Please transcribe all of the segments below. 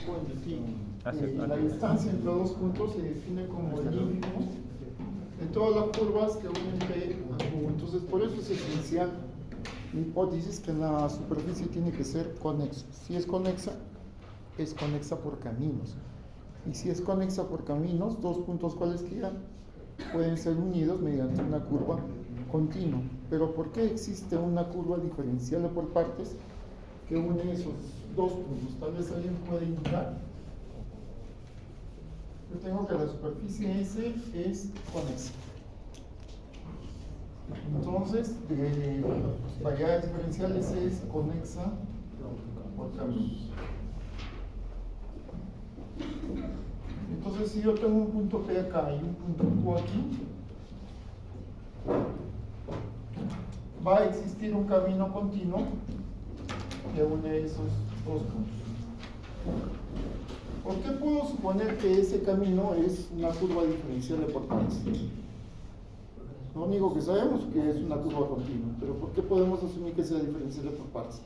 poco en el tiempo. Acepto. La distancia entre dos puntos se define como el ínfimo de todas las curvas que unen P a Q. Entonces, por eso es esencial la hipótesis que la superficie tiene que ser conexa. Si es conexa por caminos. Y si es conexa por caminos, dos puntos cualesquiera pueden ser unidos mediante una curva continua. Pero ¿por qué existe una curva diferencial por partes que une esos dos puntos? Tal vez alguien puede indicar. Yo tengo que la superficie S es conexa. Entonces, de variedades diferenciales es conexa por caminos. Entonces, si yo tengo un punto P acá y un punto Q aquí, va a existir un camino continuo que une esos dos puntos. ¿Por qué puedo suponer que ese camino es una curva diferencial por partes? Lo único que sabemos es que es una curva continua, pero ¿por qué podemos asumir que sea diferencial por partes?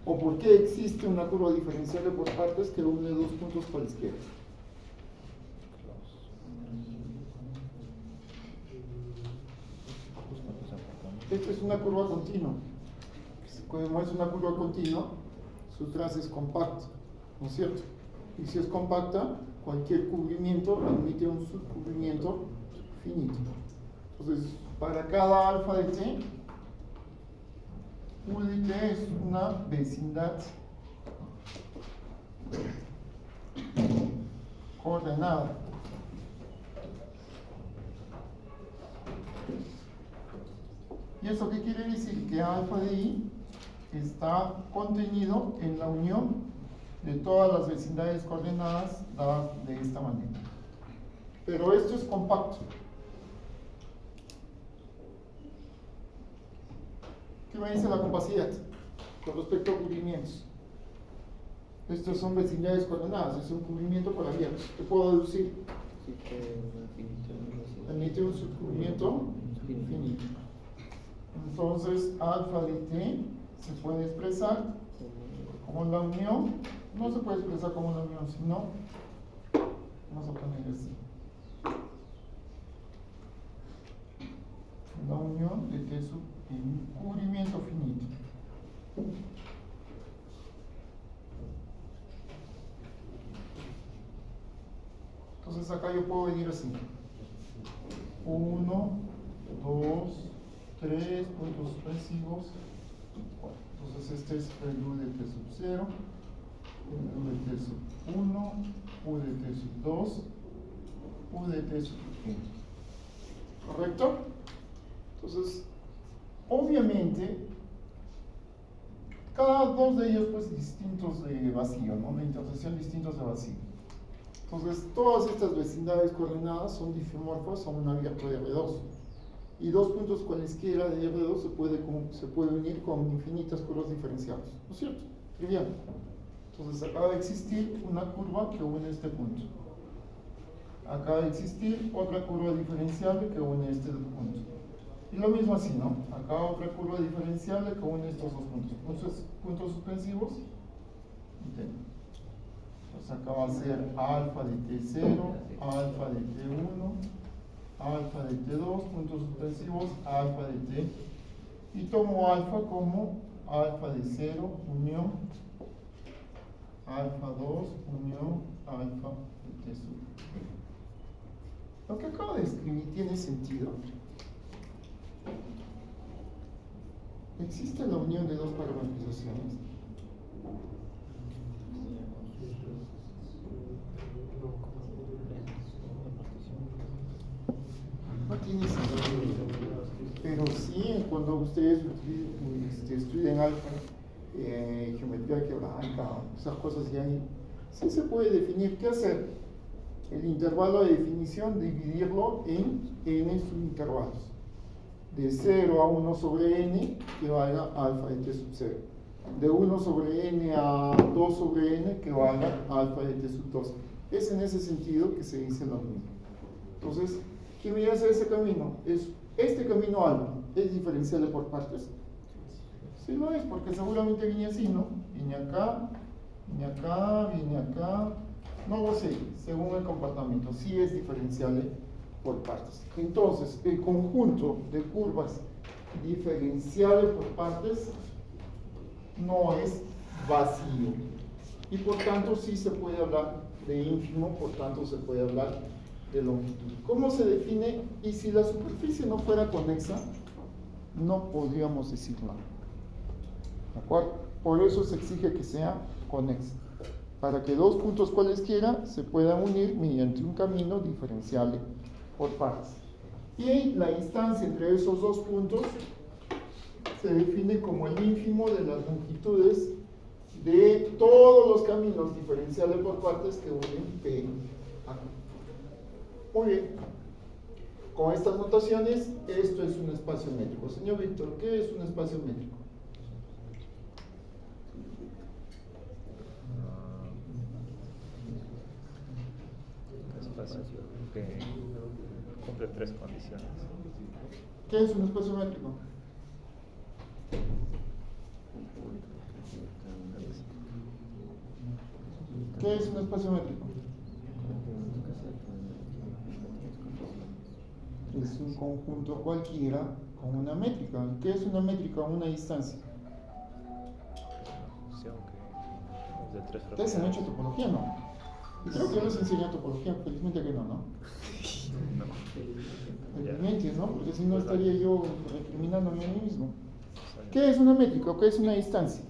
¿O por qué existe una curva diferencial por partes que une dos puntos cualesquiera? Esto es una curva continua. Como es una curva continua, su trazo es compacto, ¿no es cierto? Y si es compacta, cualquier cubrimiento admite un subcubrimiento finito. Entonces, para cada alfa de t, U de t es una vecindad coordenada. ¿Y eso qué quiere decir? Que alfa de i está contenido en la unión de todas las vecindades coordenadas dadas de esta manera. Pero esto es compacto. ¿Qué me dice la compacidad con respecto a cubrimientos? Estos son vecindades coordenadas, es un cubrimiento por abiertos. ¿Qué puedo deducir? Admite un subcubrimiento finito. Entonces, alfa de t se puede expresar como la unión, no se puede expresar como la unión, sino, vamos a poner así, la unión de t sub en cubrimiento finito. Entonces acá yo puedo venir así, 1, 2, 3 puntos suspensivos. Entonces este es el U de t sub 0, el U de t sub 1, U de t sub 2, U de t sub 1. ¿Correcto? Entonces, obviamente, cada dos de ellos pues distintos de vacío, ¿no? De intersección distintos de vacío. Entonces, todas estas vecindades coordenadas son difimorfas a un abierto de R2. Y dos puntos cualesquiera de R2 se puede unir con infinitas curvas diferenciales, ¿no es cierto? Trivial. Entonces acaba de existir una curva que une este punto. Acaba de existir otra curva diferenciable que une este punto. Y lo mismo así, ¿no? Acá otra curva diferenciable que une estos dos puntos. Entonces, puntos suspensivos. Entonces acá va a ser alfa de t0, alfa de t1. Alfa de t2, puntos suspensivos, alfa de t, y tomo alfa como alfa de 0, unión, alfa 2, unión, alfa de t sub. Lo que acabo de escribir tiene sentido. ¿Existe la unión de dos parametrizaciones? No tiene sentido, pero sí cuando ustedes estudian alfa, geometría quebrada, esas cosas ya sí se puede definir qué hacer. El intervalo de definición, dividirlo en n subintervalos, de 0 a 1 sobre n que valga alfa de t sub 0, de 1 sobre n a 2 sobre n que valga alfa de t sub 2. Es en ese sentido que se dice lo mismo. Entonces, ¿qué me hace ese camino? Es este camino alfa, ¿es diferenciable por partes? Sí lo es, porque seguramente viene así, ¿no? Viene acá, viene acá. No lo sé, según el comportamiento, sí es diferenciable por partes. Entonces, el conjunto de curvas diferenciable por partes no es vacío. Y por tanto, sí se puede hablar de ínfimo, por tanto, se puede hablar de longitud. ¿Cómo se define? Y si la superficie no fuera conexa, no podríamos decir nada. ¿De acuerdo? Por eso se exige que sea conexa, para que dos puntos cualesquiera se puedan unir mediante un camino diferenciable por partes. Y la distancia entre esos dos puntos se define como el ínfimo de las longitudes de todos los caminos diferenciales por partes que unen P a Q. Muy bien. Con estas notaciones, esto es un espacio métrico. Señor Víctor, ¿qué es un espacio métrico? Espacio que cumple tres condiciones. ¿Qué es un espacio métrico? ¿Qué es un espacio métrico? Es un conjunto cualquiera con una métrica. ¿Qué es una métrica? Una distancia. De tres Ustedes han hecho topología, ¿no? Creo que yo les enseñé topología, felizmente que no, ¿no? No. Felizmente, ¿no? Porque si no estaría yo recriminándome a mí mismo. ¿Qué es una métrica o qué es una distancia?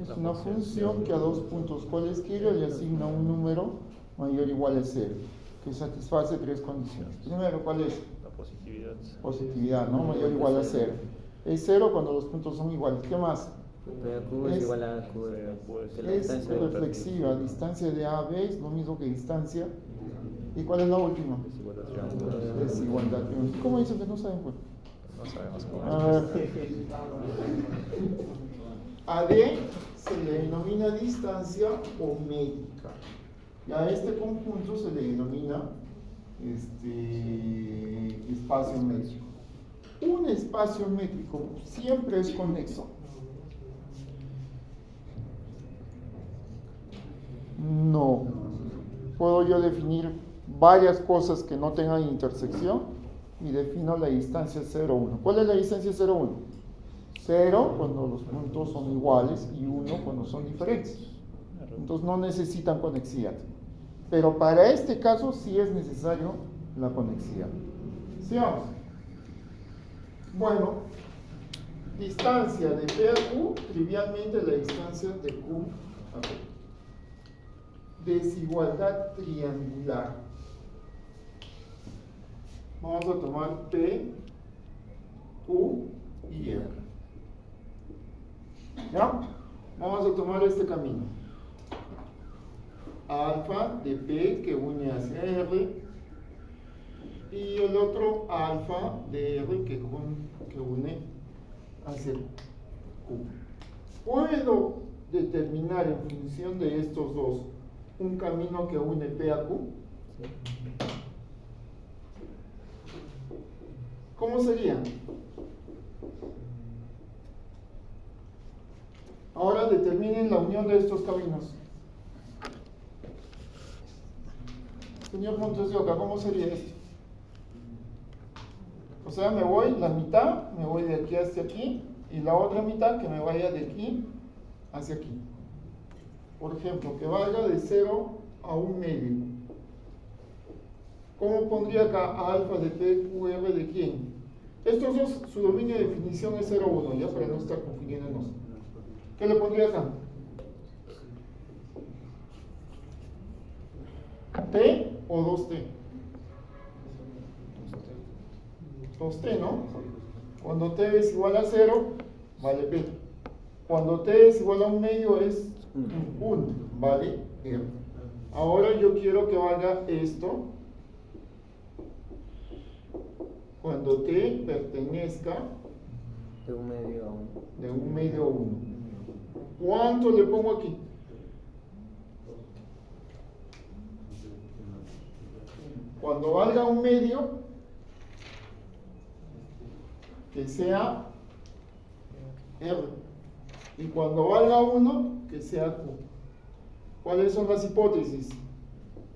Es una función que a dos puntos cualesquiera le asigna un número mayor o igual a 0, que satisface tres condiciones. Primero, ¿cuál es? La positividad. Positividad, ¿no? Mayor o igual a 0. Es 0 cuando los puntos son iguales. ¿Qué más? Q es igual a Q de la Es distancia. reflexiva. Distancia de A a B es lo mismo que distancia. ¿Y cuál es la última? Desigualdad triangular. Desigualdad. ¿Cómo dicen que no saben? Pues? No sabemos cómo A es. ver. AD se le denomina distancia o métrica. Y a este conjunto se le denomina espacio métrico. Un espacio métrico siempre es conexo. No. Puedo yo definir varias cosas que no tengan intersección y defino la distancia 0, 1. ¿Cuál es la distancia 0, 1? 0 cuando los puntos son iguales y 1 cuando son diferentes. Entonces no necesitan conexidad. Pero para este caso sí es necesario la conexidad. Sigamos. Bueno, distancia de P a Q, trivialmente la distancia de Q a P. Desigualdad triangular. Vamos a tomar P, Q y R. ¿Ya? Vamos a tomar este camino. Alfa de P que une hacia R y el otro alfa de R que une hacia Q. ¿Puedo determinar en función de estos dos un camino que une P a Q? ¿Cómo sería? Ahora determinen la unión de estos caminos. Señor Montes de Oca, ¿cómo sería esto? O sea, me voy la mitad, me voy de aquí hacia aquí, y la otra mitad que me vaya de aquí hacia aquí. Por ejemplo, que vaya de 0 a 1 medio. ¿Cómo pondría acá alfa de P, Q, R de quién? Estos dos, su dominio de definición es 0, 1, ya para no estar confundiéndonos. ¿Qué le pondría acá? ¿T o 2T? 2T, ¿no? Cuando T es igual a 0, vale P. Cuando T es igual a 1 medio es 1, vale R. Ahora yo quiero que valga esto cuando T pertenezca De 1 medio a 1. de 1 medio a 1. ¿Cuánto le pongo aquí? Cuando valga 1 medio, que sea R. Y cuando valga 1, que sea Q. ¿Cuáles son las hipótesis?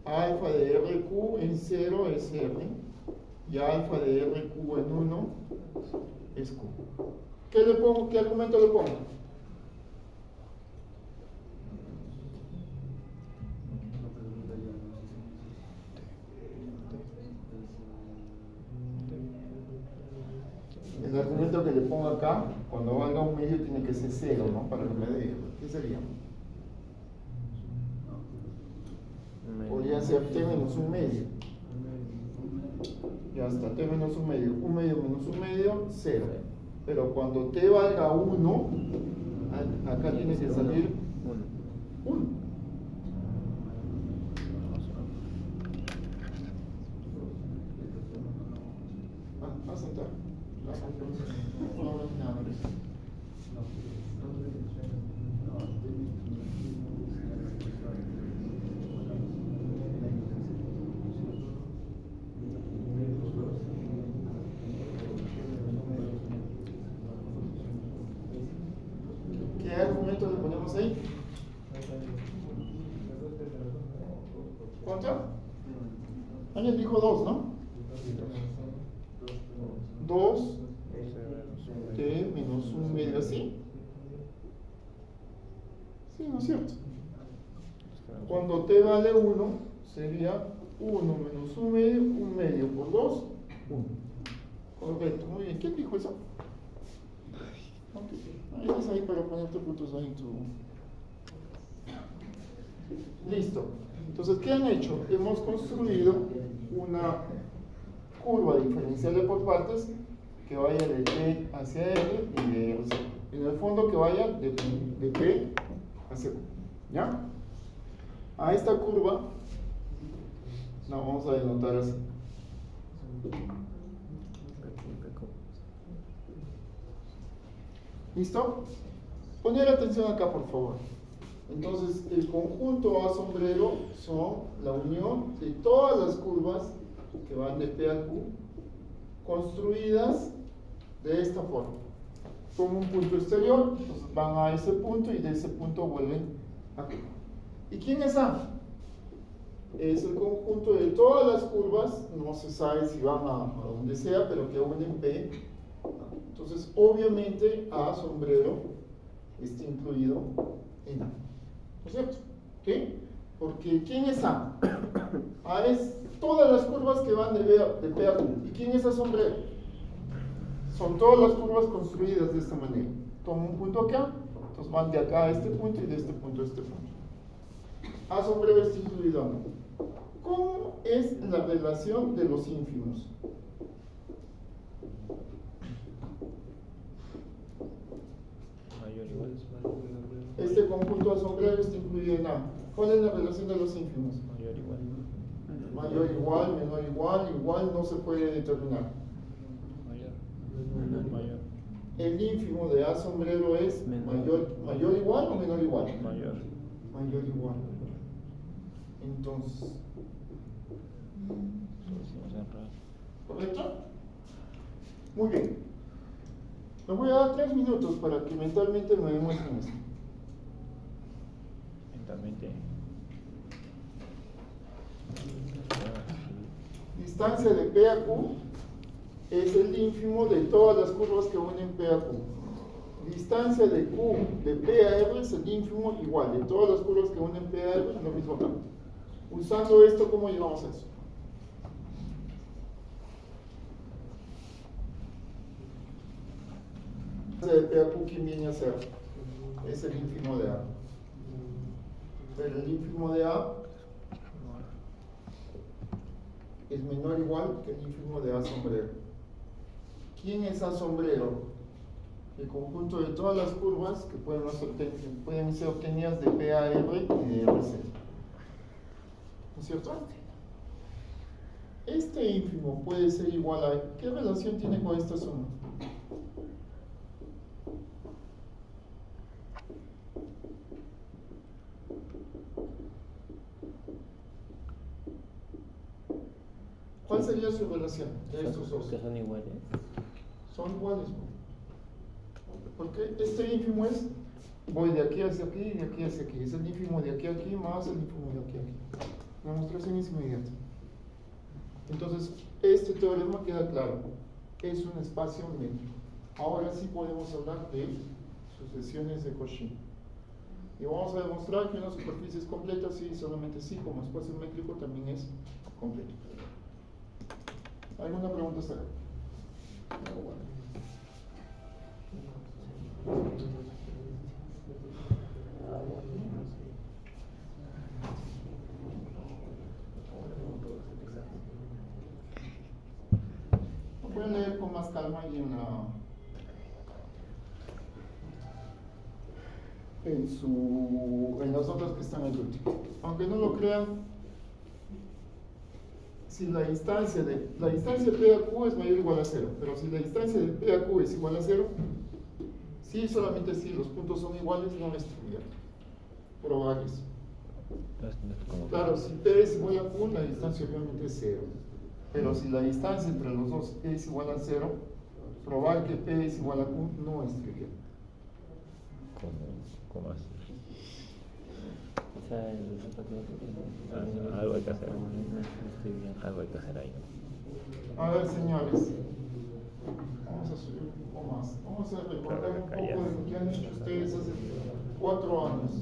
Alfa de RQ en 0 es R y alfa de RQ en 1 es Q. ¿Qué le pongo? ¿Qué argumento le pongo? El argumento que le pongo acá, cuando valga un medio tiene que ser 0, ¿no? Para que me dé. ¿Qué sería? Podría ser t menos un medio. Ya está, t menos un medio. Un medio menos un medio, 0. Pero cuando t valga 1, acá tiene que salir 1. A sentar. ¿Qué argumento le ponemos ahí? ¿Cuánto? Alguien dijo 2, ¿no? 2 t menos un medio así. Sí, ¿no es cierto? Cuando t vale 1, sería 1 menos un medio por 2, 1. Correcto, muy bien. ¿Quién dijo eso? Okay. Ahí vas ahí para ponerte puntos ahí en tu... Listo. Entonces, ¿qué han hecho? Hemos construido una curva diferencial por partes que vaya de P hacia R y de R hacia Q. En el fondo que vaya de P hacia Q. ¿Ya? A esta curva la vamos a denotar así. ¿Listo? Poner atención acá, por favor. Entonces, el conjunto A sombrero son la unión de todas las curvas que van de P a Q, construidas de esta forma. Con un punto exterior, entonces van a ese punto y de ese punto vuelven a Q. ¿Y quién es A? Es el conjunto de todas las curvas, no se sabe si van a donde sea, pero que unen P. Entonces, obviamente, A sombrero está incluido en A. ¿No es cierto? ¿Sí? Porque ¿quién es A? A es todas las curvas que van de P a Q. ¿Y quién es A sombrero? Son todas las curvas construidas de esta manera. Tomo un punto acá, entonces van de acá a este punto y de este punto a este punto. A sombrero está incluido en A. ¿Cómo es la relación de los ínfimos? Mayor igual. Este conjunto A sombrero está incluido en A. ¿Cuál es la relación de los ínfimos? Mayor igual. Mayor igual, menor igual, igual no se puede determinar. Mayor. El ínfimo de A sombrero es mayor igual o menor igual. Mayor. Mayor igual. Entonces, ¿correcto? Muy bien. Les voy a dar 3 minutos para que mentalmente me demuestren esto. Mentalmente. Distancia de P a Q es el ínfimo de todas las curvas que unen P a Q. Distancia de Q de P a R es el ínfimo igual de todas las curvas que unen P a R, lo mismo acá. Usando esto, ¿cómo llegamos a eso? De P a Q, ¿quién viene a ser? Es el ínfimo de A. Pero el ínfimo de A es menor o igual que el ínfimo de A sombrero. ¿Quién es A sombrero? El conjunto de todas las curvas que pueden ser obtenidas de P a R y de R a C. ¿No es cierto? Este ínfimo puede ser igual a... ¿Qué relación tiene con esta suma? ¿Cuál sería su relación de estos dos? Que son iguales. Son iguales, ¿no? Porque este ínfimo es voy de aquí hacia aquí y de aquí hacia aquí. Es el ínfimo de aquí a aquí más el ínfimo de aquí a aquí. La demostración es inmediata. Entonces, este teorema queda claro. Es un espacio métrico. Ahora sí podemos hablar de sucesiones de Cauchy. Y vamos a demostrar que una superficie es completa si solamente sí, como espacio métrico también es completo. ¿Alguna pregunta hasta acá? Voy a leer con más calma y en las notas que están en el último. Aunque no lo crean, si la distancia de P a Q es mayor o igual a 0, pero si la distancia de P a Q es igual a 0, sí, solamente si los puntos son iguales, no es trivial. Probar eso. Claro, si P es igual a Q, la distancia obviamente es 0. Pero si la distancia entre los dos es igual a 0, probar que P es igual a Q no es trivial. ¿Cómo así? O sea, Algo hay que hacer. Algo hay que hacer ahí. A ver, señores, vamos a subir un poco más. Vamos a recordar un poco de lo que han hecho ustedes hace 4 años.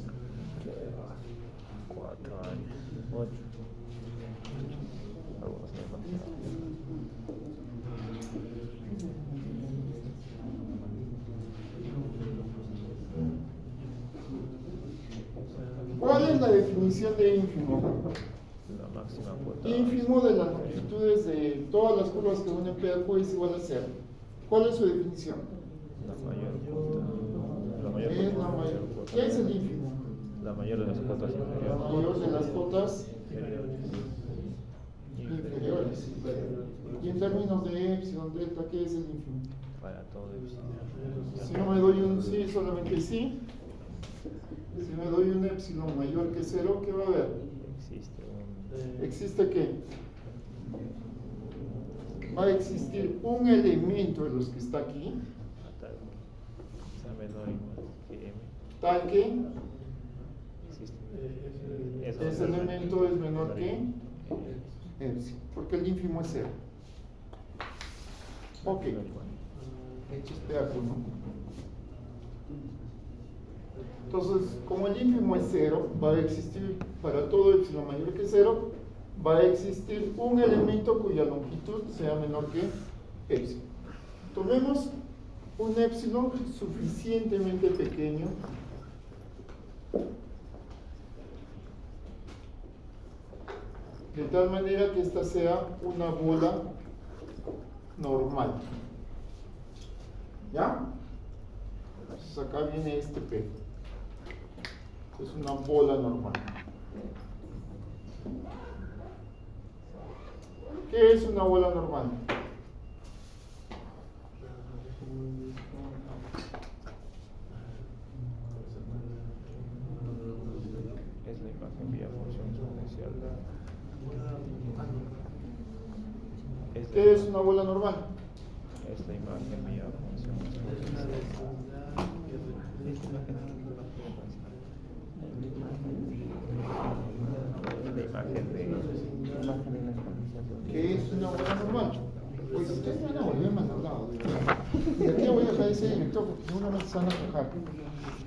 4 años. 8. Algunos me ¿Cuál es la definición de ínfimo? La máxima cuota. Ínfimo de las longitudes de todas las curvas que unen P a Q es igual a 0. ¿Cuál es su definición? La mayor cuota. La mayor Es cuota. la mayor. ¿Qué es el ínfimo? La mayor de las cuotas La inferiores. mayor de las cotas inferiores. Y en términos de epsilon, delta, ¿qué es el ínfimo? Para todo Si no me doy un sí, solamente sí. Si me doy un epsilon mayor que 0, ¿qué va a haber? existe un ¿Existe qué? Va a existir un elemento de los que está aquí, tal sea menor o igual que m. tal que Existe. ese elemento es menor que epsilon, porque el ínfimo es 0. Ok. Hecho este acto, ¿no? Entonces, como el ínfimo es 0, va a existir para todo epsilon mayor que 0, va a existir un elemento cuya longitud sea menor que epsilon. Tomemos un epsilon suficientemente pequeño de tal manera que esta sea una bola normal. ¿Ya? Entonces acá viene este P. Es una bola normal. ¿Qué es una bola normal? Es la imagen vía función exponencial. ¿Qué es una bola normal? Es la imagen vía función exponencial. La imagen de ¿Qué es una bola normal? Pues ustedes van a volver mal hablado, de verdad. Y aquí voy a dejar ese director porque seguramente se van a quejar.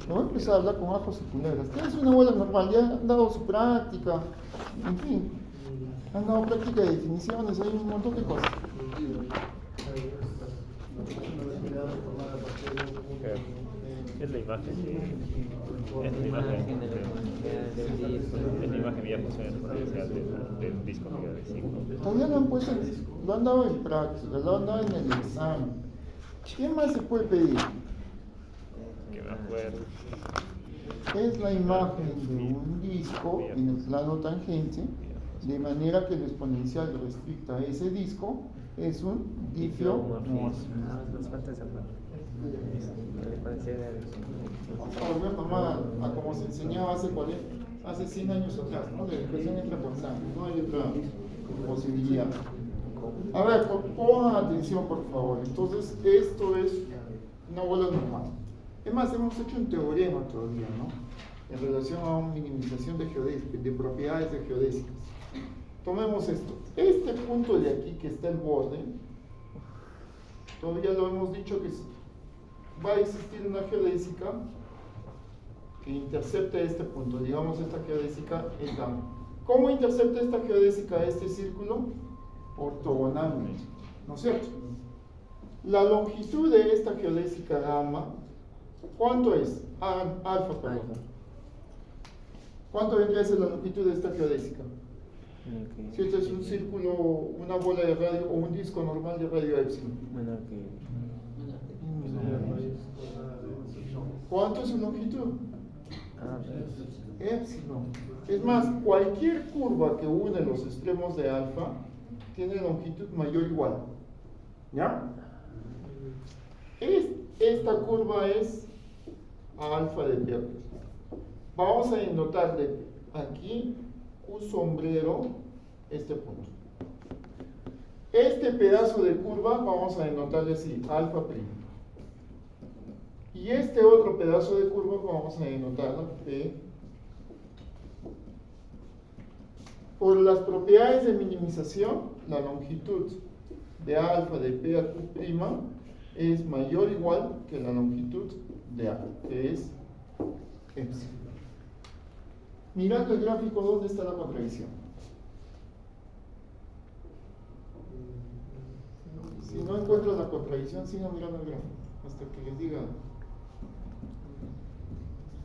Me voy a empezar a hablar con ajos y culebras. ¿Qué es una bola normal? Ya han dado su práctica, en fin. Han dado práctica de definiciones, hay un montón de cosas. es la imagen es la imagen vía función exponencial del disco periódico. Todavía lo han puesto, lo han dado en práctica, lo han dado en el examen. ¿Qué más se puede pedir? Que me acuerdo. Es la imagen de un disco en el plano tangente, de manera que el exponencial respecto a ese disco es un difeomorfismo. Nos falta esa parte. Vamos a volver a tomar a como se enseñaba hace 100 años atrás, ¿no? La expresión entra por sangre, no hay otra posibilidad. A ver, pongan atención por favor. Entonces, esto es una bola normal. Es más, hemos hecho un teorema todavía, ¿no? En relación a una minimización de propiedades de geodésicas. Tomemos esto. Este punto de aquí que está el borde, todavía lo hemos dicho que va a existir una geodésica que intercepte este punto. Digamos, esta geodésica es gamma. ¿Cómo intercepta esta geodésica este círculo? Ortogonalmente, ¿no es cierto? La longitud de esta geodésica gamma, ¿cuánto es? Alfa, perdón. ¿Cuánto vendría a ser la longitud de esta geodésica? Okay. Si este es un círculo, una bola de radio o un disco normal de radio epsilon. Menor que. ¿Cuánto es su longitud? Ah, Epsilon. Es más, cualquier curva que une los extremos de alfa tiene longitud mayor o igual. ¿Ya? Esta curva es alfa de P. Vamos a denotarle aquí un sombrero este punto. Este pedazo de curva vamos a denotarle así, alfa prima. Y este otro pedazo de curva vamos a denotarlo P. Por las propiedades de minimización, la longitud de alfa de P a Q' es mayor o igual que la longitud de A, que es epsilon. Mirando el gráfico, ¿dónde está la contradicción? Si no encuentro la contradicción, sigan mirando el gráfico hasta que les diga.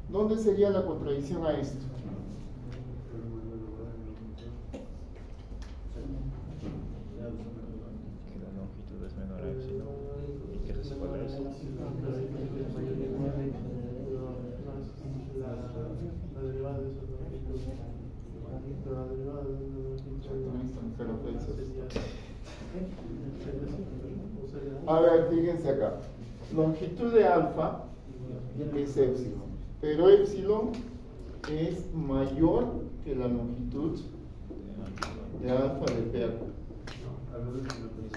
¿Dónde sería la contradicción a esto? Que la longitud es menor a epsilon y que se polariza. A ver, fíjense acá. Longitud de alfa es epsilon, pero epsilon es mayor que la longitud de alfa de P a Q.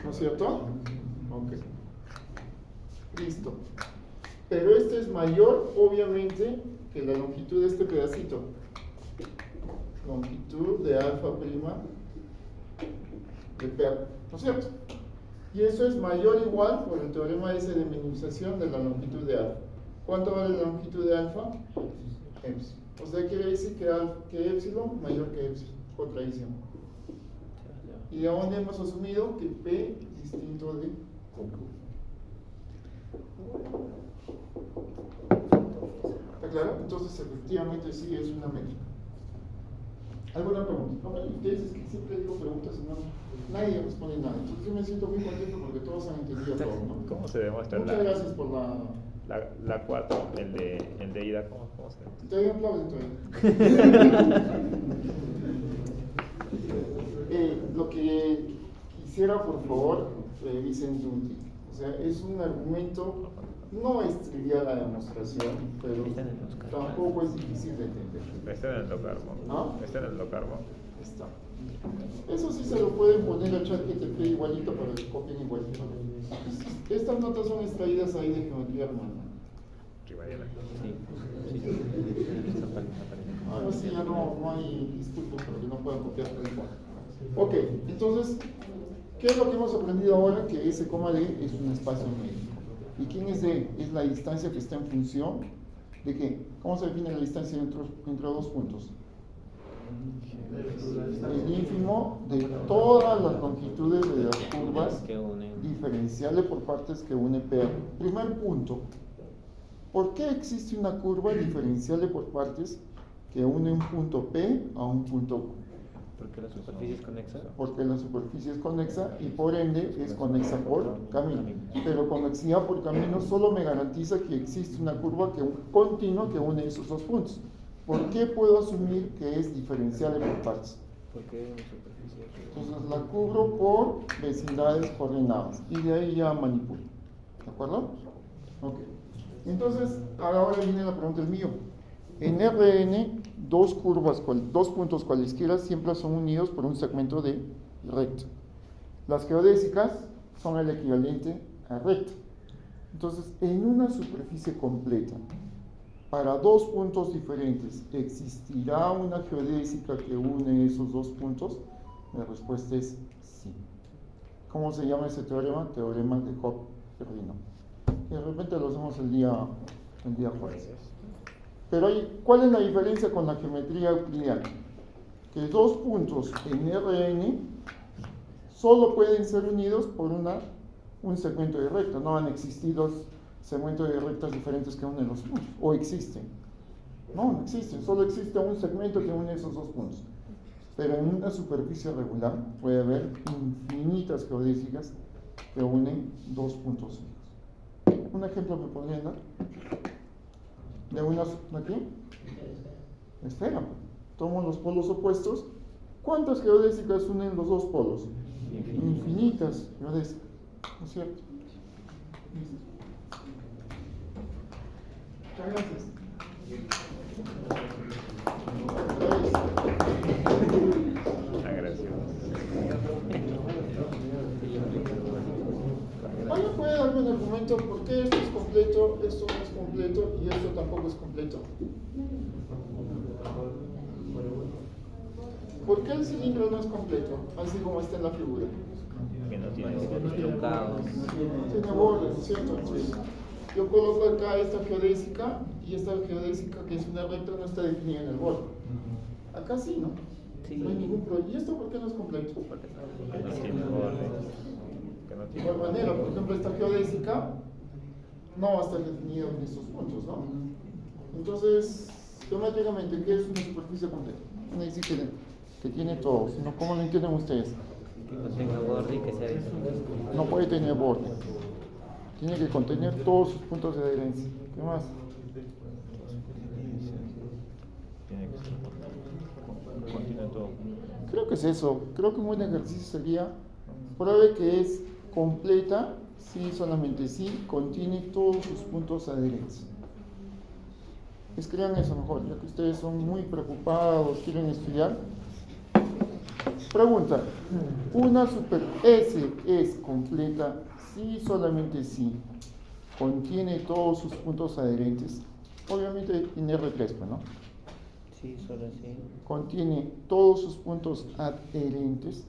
¿No es cierto? Ok. Listo. Pero esto es mayor, obviamente, que la longitud de este pedacito. Longitud de alfa prima de P a Q. ¿No es cierto? Y eso es mayor o igual por el teorema ese de minimización de la longitud de alfa. ¿Cuánto vale la longitud de alfa? Epsilon. O sea, quiere decir que epsilon mayor que epsilon. Contradicción. Y de dónde hemos asumido que P es distinto de Q. ¿Está claro? Entonces, efectivamente, sí es una métrica. ¿Alguna pregunta? No, ustedes es que siempre digo preguntas y nadie responde nada. Entonces, yo me siento muy contento porque todos han entendido todo, ¿no? ¿Cómo se demuestra Muchas gracias por la 4, el de ida? ¿Cómo se demuestra? Todavía aplauden todavía. Lo que quisiera, por favor, revisen Dunty. O sea, es un argumento, no es trivial la demostración, pero tampoco es difícil de entender. Está en el locarmo. ¿No? Está en el locarmo. Está. Eso sí se lo pueden poner a ChatGPT igualito para que copien igualito. Estas notas son extraídas ahí de geometría romana. Ahora sí ya no hay disculpas para que no puedan copiar tal cual. Ok, entonces, ¿qué es lo que hemos aprendido ahora? Que S, D es un espacio médico. ¿Y quién es D? Es la distancia que está en función de qué. ¿Cómo se define la distancia entre dos puntos? El ínfimo de todas las longitudes de las curvas diferenciales por partes que une P a Q. Primer punto. ¿Por qué existe una curva diferenciable por partes que une un punto P a un punto Q? Porque la superficie es conexa. Porque la superficie es conexa y por ende es conexa por camino. Pero conexidad por camino solo me garantiza que existe una curva continua que une esos dos puntos. ¿Por qué puedo asumir que es diferenciable por partes? Porque la superficie es... Entonces la cubro por vecindades coordenadas y de ahí ya manipulo. ¿De acuerdo? Ok. Entonces, ahora viene la pregunta del mío. En Rn, dos puntos cualesquiera siempre son unidos por un segmento de recta. Las geodésicas son el equivalente a recta. Entonces, en una superficie completa, para dos puntos diferentes, ¿existirá una geodésica que une esos dos puntos? La respuesta es sí. ¿Cómo se llama ese teorema? Teorema de Hopf-Jardino. Y de repente lo hacemos el día jueves. Pero ¿cuál es la diferencia con la geometría euclidiana? Que dos puntos en Rn solo pueden ser unidos por un segmento de recta. No van a existir dos segmentos de rectas diferentes que unen los puntos. ¿O existen? No existen. Solo existe un segmento que une esos dos puntos. Pero en una superficie regular puede haber infinitas geodésicas que unen dos puntos fijos. Un ejemplo me podrían dar de una aquí esfera. Tomo los polos opuestos. ¿Cuántas geodésicas unen los dos polos? Infinitas geodésicas, ¿no es cierto? Muchas gracias. ¿Alguien puede darme un argumento por qué esto es completo, esto no es completo y esto tampoco es completo? ¿Por qué el cilindro no es completo, así como está en la figura? Que no tiene Trucados. Tiene bordes, ¿no es cierto? Entonces, yo coloco acá esta geodésica y esta geodésica, que es una recta, no está definida en el borde. Acá sí, ¿no? Sí. No hay ningún problema. ¿Y esto por qué no es completo? que no tiene borde. Que no De tiene igual manera, por ejemplo, esta geodésica no va a estar definida en estos puntos, ¿no? Entonces, geométricamente, ¿qué es una superficie completa? Una dice que tiene todo, sino ¿cómo lo entienden ustedes? Que no tenga borde y que sea diferente. No puede tener borde. Tiene que contener todos sus puntos de adherencia. ¿Qué más? Tiene que ser contiene todo. Creo que es eso. Creo que un buen ejercicio sería pruebe que es completa, sí, solamente sí, contiene todos sus puntos de adherencia. Escriban eso mejor, ya que ustedes son muy preocupados, quieren estudiar. Pregunta, ¿una super S es completa? Sí, solamente sí. ¿Contiene todos sus puntos adherentes? Obviamente en R3, ¿no? Sí, solo así. ¿Contiene todos sus puntos adherentes?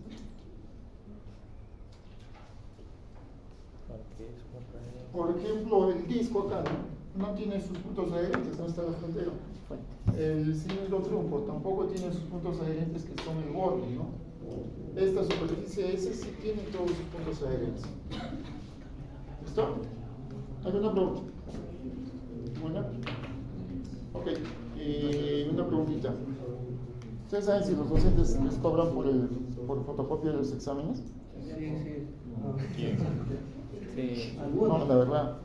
Por ejemplo, el disco acá, ¿no? No tiene sus puntos adherentes, no está en la frontera. El cilindro trunco tampoco tiene sus puntos adherentes, que son el borde, ¿no? Esta superficie S sí tiene todos sus puntos adherentes. ¿Listo? ¿Alguna pregunta? ¿Una? Ok, una preguntita. ¿Ustedes saben si los docentes les cobran por fotocopia de los exámenes? ¿Quién? Sí. No, la verdad.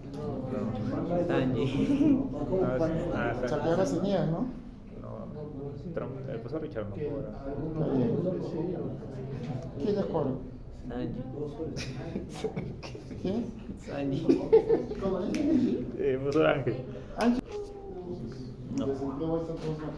Angie. Chapeadas se niegan, ¿no? No, el profesor Richard no cobra. Está bien. ¿Quién les cobra? Angie. ¿Quién? Angie. ¿Cómo es? El profesor Ángel. Ángel. No. Desempleo está todos los